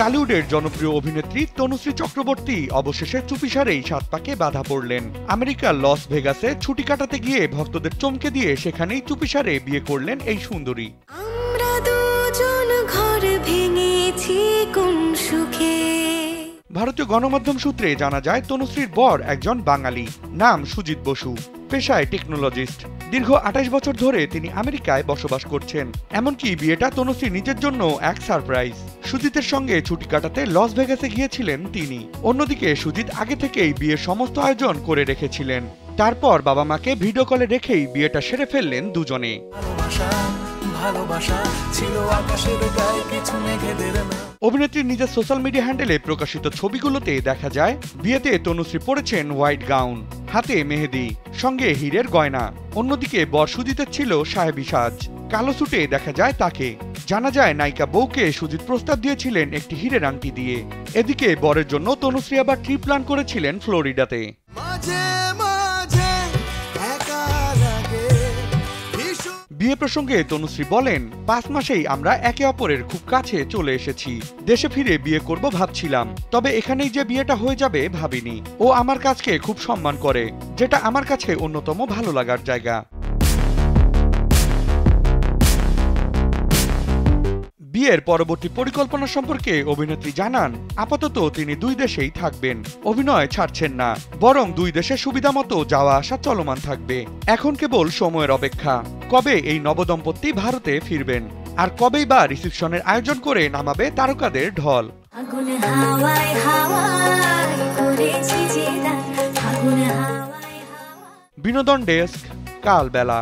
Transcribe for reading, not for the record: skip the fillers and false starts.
টলিউডের জনপ্রিয় অভিনেত্রী তনুশ্রী চক্রবর্তী অবশেষে চুপিসারেই সাত পাকে বাধা পড়লেন। আমেরিকার লস ভেগাসে ছুটি কাটাতে গিয়ে ভক্তদের চমকে দিয়ে সেখানেই চুপিসারে বিয়ে করলেন এই সুন্দরী। আমরা দুজন ঘর ভেঙেছি কোন সুখে। ভারতীয় গণমাধ্যম সূত্রে জানা যায় তনুশ্রীর বর একজন বাঙালি, নাম সুজিত বসু, পেশায় টেকনোলজিস্ট। দীর্ঘ ২৮ বছর ধরে তিনি আমেরিকায় বসবাস করছেন। এমনকি বিয়েটা তনুশ্রী নিজের জন্য এক সারপ্রাইজ। সুজিতের সঙ্গে ছুটি কাটাতে লস ভেগাসে গিয়েছিলেন তিনি। অন্যদিকে সুজিত আগে থেকেই বিয়ের সমস্ত আয়োজন করে রেখেছিলেন। তারপর বাবা মাকে ভিডিও কলে রেখেই বিয়েটা সেরে ফেললেন দুজনে। অভিনেত্রীর নিজের সোশ্যাল মিডিয়া হ্যান্ডেলে প্রকাশিত ছবিগুলোতে দেখা যায় বিয়েতে তনুশ্রী পরেছেন হোয়াইট গাউন, হাতে মেহেদি, সঙ্গে হীরের গয়না। অন্যদিকে বর সুজিতের ছিল সাহেবী সাজ, কালো স্যুটে দেখা যায় তাকে। জানা যায় নায়িকা বউকে সুজিত প্রস্তাব দিয়েছিলেন একটি হীরের আংটি দিয়ে। এদিকে বরের জন্য তনুশ্রী আবার ট্রিপ প্ল্যান করেছিলেন ফ্লোরিডাতে। বিয়ে প্রসঙ্গে তনুশ্রী বলেন, ৫ মাসেই আমরা একে অপরের খুব কাছে চলে এসেছি। দেশে ফিরে বিয়ে করব ভাবছিলাম, তবে এখানেই যে বিয়েটা হয়ে যাবে ভাবিনি। ও আমার কাজকে খুব সম্মান করে, যেটা আমার কাছে অন্যতম ভালো লাগার জায়গা। বিয়ের পরবর্তী পরিকল্পনা সম্পর্কে অভিনেত্রী জানান, আপাতত তিনি ২ দেশেই থাকবেন, অভিনয় ছাড়ছেন না, বরং ২ দেশে সুবিধা মতো যাওয়া আসা চলমান থাকবে। এখন কেবল সময়ের অপেক্ষা, কবে এই নবদম্পতি ভারতে ফিরবেন, আর কবেই বা রিসেপশনের আয়োজন করে নামাবে তারকাদের ঢল। বিনোদন ডেস্ক, কালবেলা।